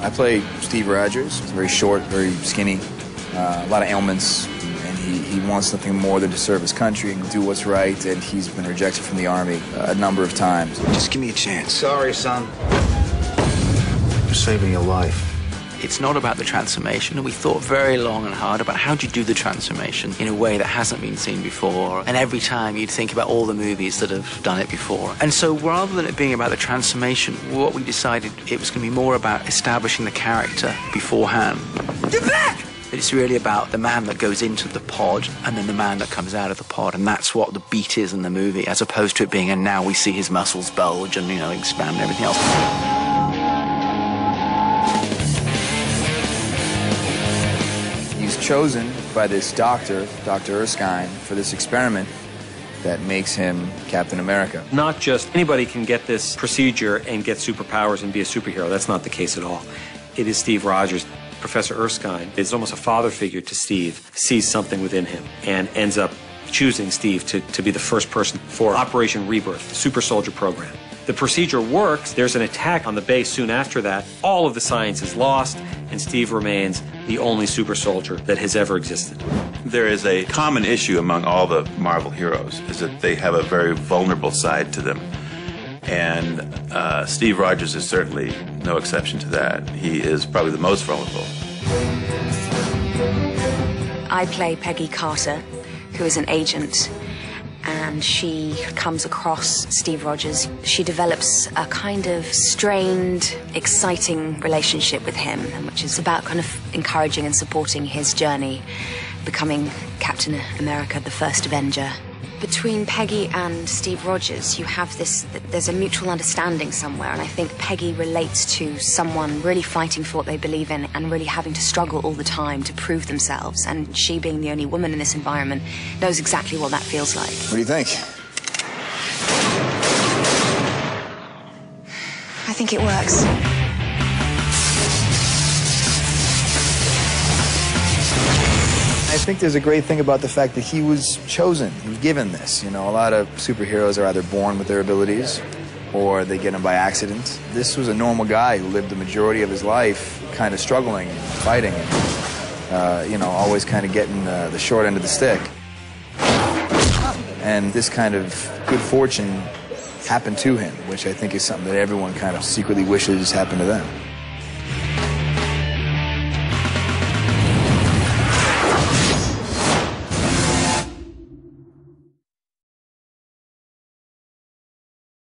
I play Steve Rogers. He's very short, very skinny, a lot of ailments, and he wants nothing more than to serve his country and do what's right, and he's been rejected from the Army a number of times. Just give me a chance. Sorry, son. You're saving your life. It's not about the transformation, and we thought very long and hard about how do you do the transformation in a way that hasn't been seen before, and every time you'd think about all the movies that have done it before. And so rather than it being about the transformation, what we decided it was going to be more about establishing the character beforehand. Get back! It's really about the man that goes into the pod and then the man that comes out of the pod, and that's what the beat is in the movie, as opposed to it being, and now we see his muscles bulge and, you know, expand and everything else. He's chosen by this doctor, Dr. Erskine, for this experiment that makes him Captain America. Not just anybody can get this procedure and get superpowers and be a superhero. That's not the case at all. It is Steve Rogers. Professor Erskine is almost a father figure to Steve, sees something within him, and ends up choosing Steve to be the first person for Operation Rebirth, the super soldier program. The procedure works. There's an attack on the base soon after that. All of the science is lost, and Steve remains the only super soldier that has ever existed. There is a common issue among all the Marvel heroes, is that they have a very vulnerable side to them. And Steve Rogers is certainly no exception to that. He is probably the most vulnerable. I play Peggy Carter, who is an agent, and she comes across Steve Rogers. She develops a kind of strained, exciting relationship with him, which is about kind of encouraging and supporting his journey, becoming Captain America, the first Avenger. Between Peggy and Steve Rogers, you have there's a mutual understanding somewhere, and I think Peggy relates to someone really fighting for what they believe in and really having to struggle all the time to prove themselves, and she, being the only woman in this environment, knows exactly what that feels like. What do you think? I think it works. I think there's a great thing about the fact that he was chosen, he was given this. You know, a lot of superheroes are either born with their abilities or they get them by accident. This was a normal guy who lived the majority of his life kind of struggling and fighting and, you know, always kind of getting the short end of the stick. And this kind of good fortune happened to him, which I think is something that everyone kind of secretly wishes happened to them.